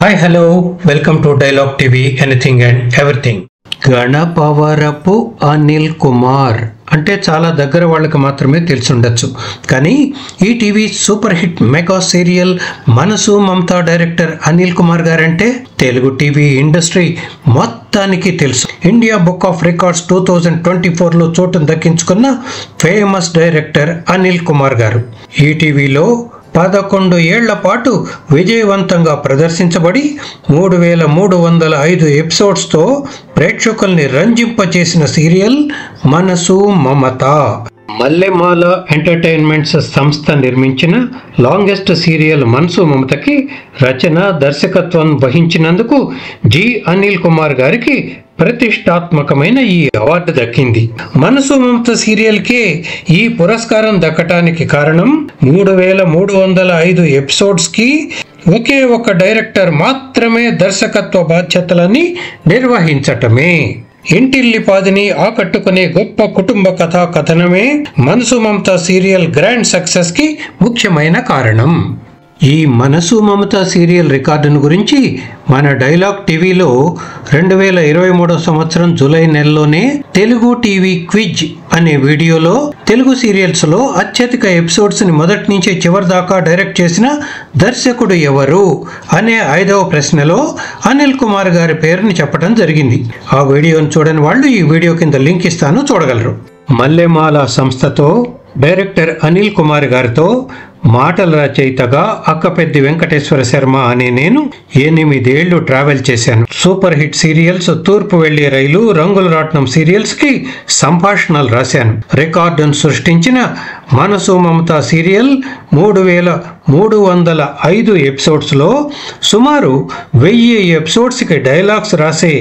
Hi, hello, welcome to Dialogue TV, Anything and Everything. Ganapavarapu Anil Kumar అంటే చాలా దగ్గర వాళ్ళకి మాత్రమే తెలిసి ఉండొచ్చు. కానీ ఈ TV super hit mega serial Manasu Mamata director Anil Kumar గారంటే తెలుగు టీవీ ఇండస్ట్రీ మొత్తానికి తెలుసు. ఇండియా బుక్ ఆఫ్ రికార్డ్స్ 2024లో చోటును దక్కించుకున్న ఫేమస్ డైరెక్టర్ అనిల్ కుమార్ గారు ఈ టీవీలో 11 ఏళ్ల పాటు విజయవంతంగా ప్రదర్శించబడి 3305 ఎపిసోడ్స్తో ప్రేక్షకుల్ని రంజింపచేసిన సీరియల్ మనసు మమత. మల్లెమాల ఎంటర్టైన్మెంట్స్ సంస్థ నిర్మించిన లాంగెస్ట్ సీరియల్ మనసు మమతకి రచన దర్శకత్వం వహించినందుకు జి అనిల్ కుమార్ గారికి ప్రతిష్టాత్మకమైన ఈ అవార్డు దక్కింది. మనసు మమత సీరియల్ కే ఈ పురస్కారం దక్కటానికి కారణం 3305 ఎపిసోడ్స్ కి ఒకే ఒక డైరెక్టర్ మాత్రమే దర్శకత్వ బాధ్యతలని నిర్వహించటమే. ఇంటిల్లిపాదిని ఆకట్టుకునే గొప్ప కుటుంబ కథా కథనమే మనసు మమత సీరియల్ గ్రాండ్ సక్సెస్ కి ముఖ్యమైన కారణం. ఈ మనసు మమత సీరియల్ రికార్డును గురించి మన డైలాగ్ టీవీలో 2023 సంవత్సరం జూలై నెలలోనే తెలుగు టీవీ క్విజ్ అనే వీడియోలో తెలుగు సీరియల్స్ లో అత్యధిక ఎపిసోడ్స్ ని మొదటి నుంచి చివరి దాకా డైరెక్ట్ చేసిన దర్శకుడు ఎవరు అనే 5వ ప్రశ్నలో అనిల్ కుమార్ గారి పేరుని చెప్పడం జరిగింది. ఆ వీడియోను చూడని వాళ్ళు ఈ వీడియో కింద లింక్ ఇస్తాను, చూడగలరు. మల్లెమాల సంస్థతో డైరెక్టర్ అనిల్ కుమార్ గారితో మాటల రచయితగా అక్కపెద్ది వెంకటేశ్వర శర్మ అనే నేను 8 ఏళ్లు ట్రావెల్ చేశాను. సూపర్ హిట్ సీరియల్స్ తూర్పు వెళ్లే రైలు, రంగుల రాట్నం సీరియల్స్ కి సంభాషణలు రాశాను. రికార్డును సృష్టించిన మనసు మమత సీరియల్ 3305 ఎపిసోడ్స్ లో సుమారు 1000 ఎపిసోడ్స్ కి డైలాగ్స్ రాసే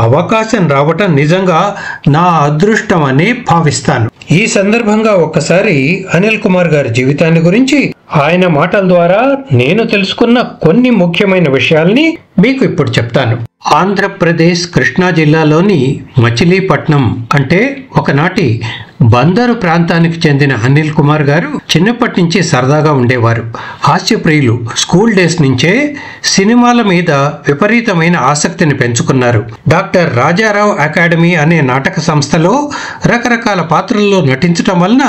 అవకాశం రావటం నిజంగా నా అదృష్టం అని భావిస్తాను. ఈ సందర్భంగా ఒక్కసారి అనిల్ కుమార్ గారి జీవితాన్ని గురించి, ఆయన మాటల ద్వారా నేను తెలుసుకున్న కొన్ని ముఖ్యమైన విషయాల్ని మీకు ఇప్పుడు చెప్తాను. ఆంధ్రప్రదేశ్ కృష్ణా జిల్లాలోని మచిలీపట్నం అంటే ఒకనాటి బందరు ప్రాంతానికి చెందిన అనిల్ కుమార్ గారు చిన్నప్పటి నుంచి సరదాగా ఉండేవారు. హాస్యప్రియులు. స్కూల్ డేస్ నుంచే సినిమాల మీద విపరీతమైన ఆసక్తిని పెంచుకున్నారు. డాక్టర్ రాజారావు అకాడమీ అనే నాటక సంస్థలో రకరకాల పాత్రల్లో నటించడం వలన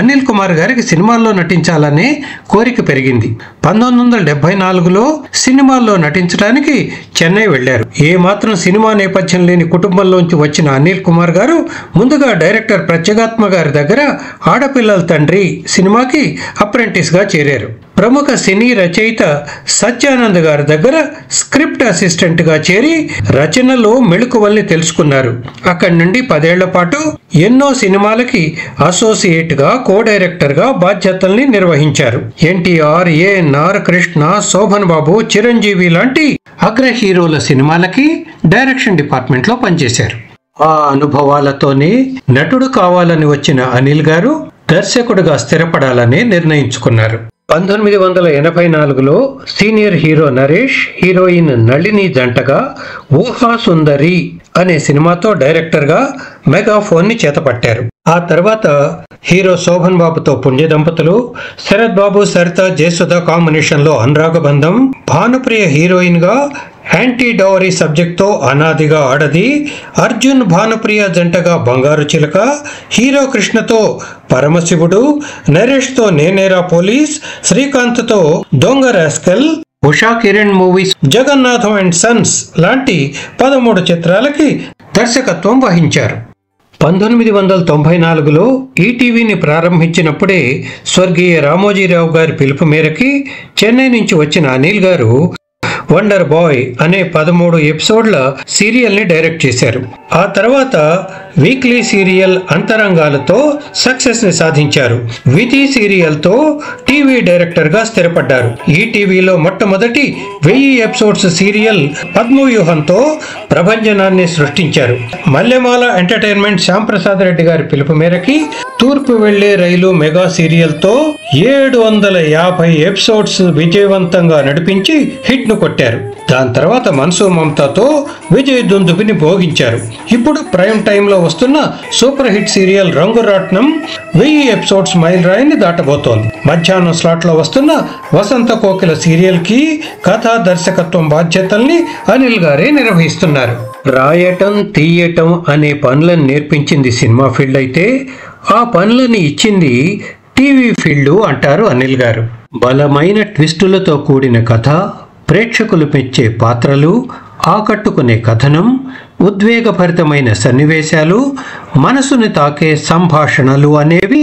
అనిల్ కుమార్ గారికి సినిమాల్లో నటించాలనే కోరిక పెరిగింది. 1974లో సినిమాల్లో నటించడానికి చెన్నై వెళ్లారు. ఏమాత్రం సినిమా నేపథ్యం లేని కుటుంబంలోంచి వచ్చిన అనిల్ కుమార్ గారు ముందుగా డైరెక్టర్ ప్రత్యేగాత్మ గారి దగ్గర ఆడపిల్లల తండ్రి సినిమాకి అప్రెంటిస్ గా చేరారు. ప్రముఖ సినీ రచయిత సత్యానంద్ గారి దగ్గర స్క్రిప్ట్ అసిస్టెంట్ గా చేరి రచనలో మెళుకువల్ని తెలుసుకున్నారు. అక్కడి నుండి 10 ఏళ్ల పాటు ఎన్నో సినిమాలకి అసోసియేట్ గా, కో డైరెక్టర్ గా బాధ్యతల్ని నిర్వహించారు. ఎన్టీఆర్, ఏఎన్ఆర్, కృష్ణ, శోభన్ బాబు, చిరంజీవి లాంటి అగ్ర హీరోల సినిమాలకి డైరెక్షన్ డిపార్ట్మెంట్ లో పనిచేశారు. ఆ అనుభవాలతోనే నటుడు కావాలని వచ్చిన అనిల్ గారు దర్శకుడిగా స్థిరపడాలని నిర్ణయించుకున్నారు. 1984లో senior hero Naresh, heroine Nalini జంటగా ఊహా సుందరి అనే సినిమాతో డైరెక్టర్ గా మెగాఫోన్ ని చేతపట్టారు. ఆ తర్వాత హీరో శోభన్ బాబుతో పుణ్య దంపతులు, శరత్ బాబు, సరిత, జయసుధ కాంబినేషన్ లో అనురాగ బంధం, భానుప్రియ హీరోయిన్ గా యాంటీ డౌరీ సబ్జెక్ట్ తో అనాదిగా ఆడది, అర్జున్ భానుప్రియ జంటగా బంగారు చిలక, హీరో కృష్ణతో పరమశివుడు, నరేష్ తో నేనేరా పోలీస్, శ్రీకాంత్ తో దొంగ rascal, Usha Kiran movies Jagannatham and Sons లాంటి 13 చిత్రాలకి దర్శకత్వం వహించారు. 1994లో ఈటీవీని ప్రారంభించినప్పుడే స్వర్గీయ రామోజీరావు గారి పిలుపు మేరకి చెన్నై నుంచి వచ్చిన అనిల్ గారు వండర్ బాయ్ అనే 13 ఎపిసోడ్ల సీరియల్ ని డైరెక్ట్ చేశారు. ఆ తర్వాత వీక్లీ సీరియల్ అంతరంగాలతో సక్సెస్ ని సాధించారు. విధి సీరియల్ తో టీవీ డైరెక్టర్ గా స్థిరపడ్డారు. ఈ టీవీలో మొట్టమొదటి 1000 ఎపిసోడ్స్ సీరియల్ పద్మవ్యూహంతో ప్రభంజనాన్ని సృష్టించారు. మల్లెమాల ఎంటర్టైన్మెంట్ శ్యాంప్రసాద్ రెడ్డి గారి పిలుపు మేరకి తూర్పు వెళ్లే రైలు మెగా సీరియల్ తో 750 ఎపిసోడ్స్ విజయవంతంగా నడిపించి హిట్ ను కొట్టారు. దాని తర్వాత మనసు మమతతో విజయ దుందుబిని భోగించారు. ఇప్పుడు ప్రైమ్ టైమ్ లో వస్తున్న సూపర్ హిట్ సీరియల్ రంగురాట్నం 1000 ఎపిసోడ్స్ మైలురాయిని దాటబోతోంది. మధ్యాహ్నం స్లాట్ లో వస్తున్న వసంత కోకిల సీరియల్ కి కథా దర్శకత్వం బాధ్యతల్ని అనిల్ గారే నిర్వహిస్తున్నారు. రాయటం తీయటం అనే పనులను నేర్పించింది సినిమా ఫీల్డ్ అయితే ఆ పనులని ఇచ్చింది టీవీ ఫీల్డ్ అంటారు అనిల్ గారు. బలమైన ట్విస్టులతో కూడిన కథ, ప్రేక్షకులు మెచ్చే పాత్రలు, ఆకట్టుకునే కథనం, ఉద్వేగభరితమైన సన్నివేశాలు, మనసుని తాకే సంభాషణలు అనేవి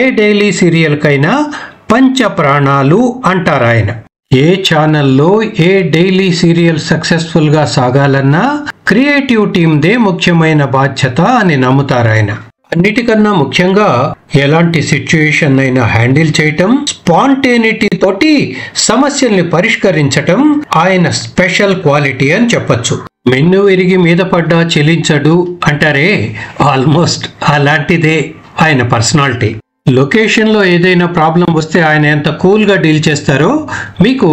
ఏ డైలీ సీరియల్కైనా పంచప్రాణాలు అంటారాయన. ఏ ఛానల్లో ఏ డైలీ సీరియల్ సక్సెస్ఫుల్గా సాగాలన్నా క్రియేటివ్ టీమ్దే ముఖ్యమైన బాధ్యత అని నమ్ముతారాయన. అన్నిటికన్నా ముఖ్యంగా ఎలాంటి సిచ్యుయేషన్ అయినా హ్యాండిల్ చేయటం, స్పాంటేనిటీ తోటి సమస్యల్ని పరిష్కరించటం ఆయన స్పెషల్ క్వాలిటీ అని చెప్పొచ్చు. మెన్ను విరిగి మీద పడ్డా చెలించడు అంటారే, ఆల్మోస్ట్ అలాంటిదే ఆయన పర్సనాలిటీ. లొకేషన్లో ఏదైనా ప్రాబ్లం వస్తే ఆయన ఎంత కూల్గా డీల్ చేస్తారో మీకు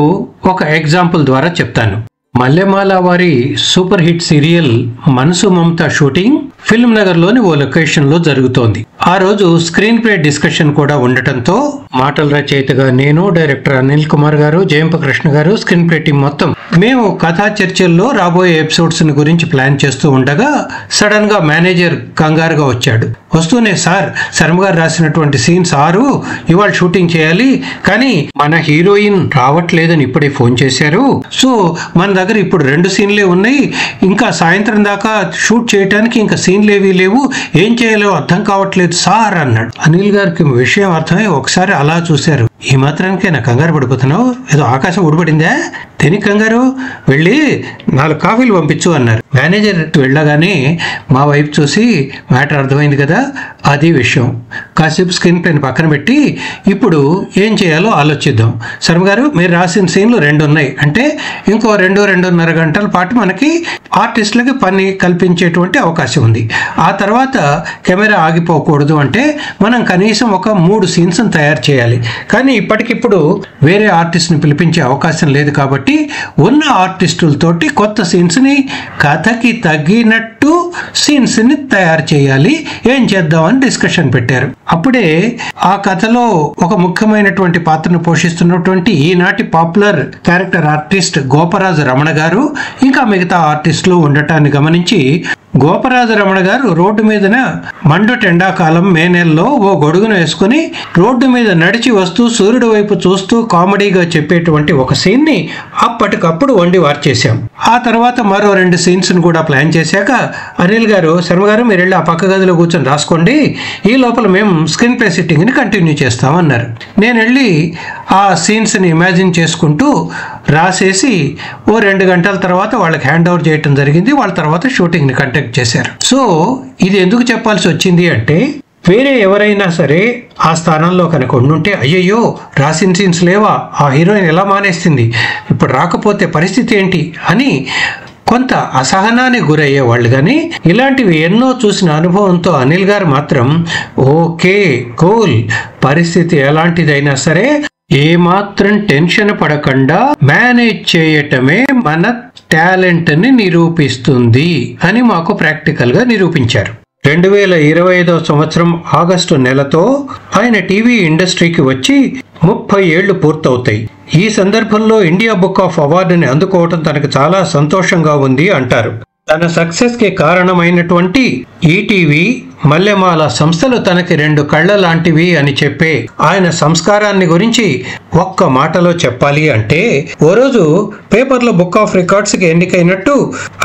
ఒక ఎగ్జాంపుల్ ద్వారా చెప్తాను. మల్లెమాల వారి సూపర్ హిట్ సీరియల్ మనసు మమత షూటింగ్ ఫిల్మ్ నగర్ లోని ఓ లొకేషన్ లో జరుగుతోంది. ఆ రోజు స్క్రీన్ ప్లే డిస్కషన్ కూడా ఉండటంతో మాటల రచయితగా నేను, డైరెక్టర్ అనిల్ కుమార్ గారు, జయంప కృష్ణ గారు, స్క్రీన్ ప్లే టీం మొత్తం మేము కథా చర్చల్లో రాబోయే ఎపిసోడ్స్ గురించి ప్లాన్ చేస్తూ ఉండగా సడన్ గా మేనేజర్ కంగారుగా వచ్చాడు. వస్తూనే, సార్ శర్మ గారు రాసినటువంటి సీన్స్ 6 ఇవాళ షూటింగ్ చేయాలి, కానీ మన హీరోయిన్ రావట్లేదని ఇప్పుడే ఫోన్ చేశారు. సో మన దగ్గర ఇప్పుడు 2 సీన్లే ఉన్నాయి, ఇంకా సాయంత్రం దాకా షూట్ చేయడానికి ఇంకా సీన్లు ఏవీ లేవు, ఏం చేయాలో అర్థం కావట్లేదు సార్ అన్నాడు. అనిల్ గారికి విషయం అర్థమై ఒకసారి అలా చూశారు. ఈ మాత్రానికే నా కంగారు పడిపోతున్నావు, ఏదో ఆకాశం ఊడిపడిందా, తిని కంగారు, వెళ్ళి 4 కాఫీలు పంపించు అన్నారు. మేనేజర్ వెళ్ళగానే మా వైపు చూసి, మ్యాటర్ అర్థమైంది కదా, అది విషయం, కాసేపు స్క్రీన్ ప్లేని పక్కన పెట్టి ఇప్పుడు ఏం చేయాలో ఆలోచిద్దాం. శర్మ గారు మీరు రాసిన సీన్లు 2 ఉన్నాయి అంటే ఇంకో 2-2.5 గంటల పాటు మనకి ఆర్టిస్టులకి పని కల్పించేటువంటి అవకాశం ఉంది. ఆ తర్వాత కెమెరా ఆగిపోకూడదు అంటే మనం కనీసం ఒక 3 సీన్స్ తయారు చేయాలి. కానీ ఇప్పటికిప్పుడు వేరే ఆర్టిస్ట్ని పిలిపించే అవకాశం లేదు కాబట్టి ఉన్న ఆర్టిస్టులతోటి కొత్త సీన్స్ని కథకి తగ్గినట్టు సీన్స్ని తయారు చేయాలి, ఏం చేద్దామని డిస్కషన్ పెట్టారు. అప్పుడే ఆ కథలో ఒక ముఖ్యమైనటువంటి పాత్రను పోషిస్తున్నటువంటి ఈనాటి popular character artist Goparaju Ramana గారు ఇంకా మిగతా ఆర్టిస్టులు ఉండటాన్ని గమనించి గోపరాజు రమణ గారు రోడ్డు మీదన మండుట ఎండాకాలం మే నెలలో ఓ గొడుగును వేసుకుని రోడ్డు మీద నడిచి వస్తూ సూర్యుడు వైపు చూస్తూ కామెడీగా చెప్పేటువంటి ఒక సీన్ ని అప్పటికప్పుడు వండి వార్చేశాం. ఆ తర్వాత మరో 2 సీన్స్ కూడా ప్లాన్ చేశాక అనిల్ గారు, శర్మ గారు మీరు వెళ్ళి ఆ పక్క గదిలో కూర్చొని రాసుకోండి, ఈ లోపల మేము స్క్రీన్ ప్లే సిట్టింగ్ ని కంటిన్యూ చేస్తామన్నారు. నేను వెళ్ళి ఆ సీన్స్ ని ఇమాజిన్ చేసుకుంటూ రాసేసి ఓ 2 గంటల తర్వాత వాళ్ళకి హ్యాండ్ ఓవర్ చేయటం జరిగింది. వాళ్ళ తర్వాత షూటింగ్ ని కండక్ట్ చేశారు. సో ఇది ఎందుకు చెప్పాల్సి వచ్చింది అంటే, వేరే ఎవరైనా సరే ఆ స్థానంలో కనుక ఉండుంటే, అయ్యయ్యో రాసిన సీన్స్ లేవా, ఆ హీరోయిన్ ఎలా మానేస్తుంది, ఇప్పుడు రాకపోతే పరిస్థితి ఏంటి అని కొంత అసహనానికి గురయ్యేవాళ్ళు. కానీ ఇలాంటివి ఎన్నో చూసిన అనుభవంతో అనిల్ గారు మాత్రం ఓకే కూల్, పరిస్థితి ఎలాంటిదైనా సరే ఏమాత్రం టెన్షన్ పడకుండా మేనేజ్ చేయటమే మన టాలెంట్ ని నిరూపిస్తుంది అని మాకు ప్రాక్టికల్ గా నిరూపించారు. 2025 సంవత్సరం ఆగస్టు నెలతో ఆయన టీవీ ఇండస్ట్రీకి వచ్చి 30 ఏళ్లు పూర్తవుతాయి. ఈ సందర్భంలో ఇండియా బుక్ ఆఫ్ అవార్డుని అందుకోవటం తనకు చాలా సంతోషంగా ఉంది అంటారు. తన సక్సెస్ కి కారణమైనటువంటి ఈటీవీ, మల్లెమాల సంస్థలు తనకి 2 కళ్ళ లాంటివి అని చెప్పే ఆయన సంస్కారాన్ని గురించి ఒక్క మాటలో చెప్పాలి అంటే, ఓ రోజు పేపర్లో బుక్ ఆఫ్ రికార్డ్స్ కి ఎన్నికైనట్టు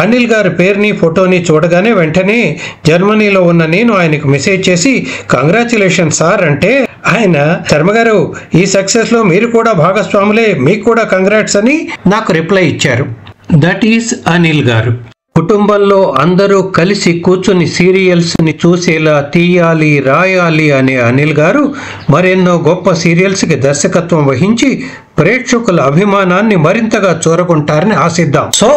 అనిల్ గారి పేరుని ఫోటోని చూడగానే వెంటనే జర్మనీలో ఉన్న నేను ఆయనకు మెసేజ్ చేసి కంగ్రాచులేషన్ సార్ అంటే, ఆయన శర్మ గారు ఈ సక్సెస్ లో మీరు కూడా భాగస్వాములే, మీకు కూడా కంగ్రాట్స్ అని నాకు రిప్లై ఇచ్చారు. దట్ ఈస్ అనిల్ గారు. కుటుంబంలో అందరూ కలిసి కూర్చుని సీరియల్స్ ని చూసేలా తీయాలి, రాయాలి అనే అనిల్ గారు మరెన్నో గొప్ప సీరియల్స్ కి దర్శకత్వం వహించి ప్రేక్షకుల అభిమానాన్ని మరింతగా చూరగొంటారని ఆశిద్దాం. సో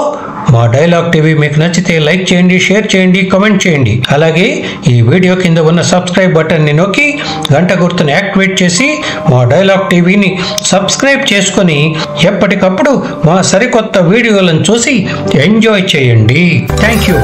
మా డైలాగ్ టీవీ మీకు నచ్చితే లైక్ చేయండి, షేర్ చేయండి, కామెంట్ చేయండి. అలాగే ఈ వీడియో కింద ఉన్న సబ్స్క్రైబ్ బటన్ ని నొక్కి గంట గుర్తుని యాక్టివేట్ చేసి మా డైలాగ్ టీవీని సబ్స్క్రైబ్ చేసుకొని ఎప్పటికప్పుడు మా సరికొత్త వీడియోలను చూసి ఎంజాయ్ చేయండి. Thank you.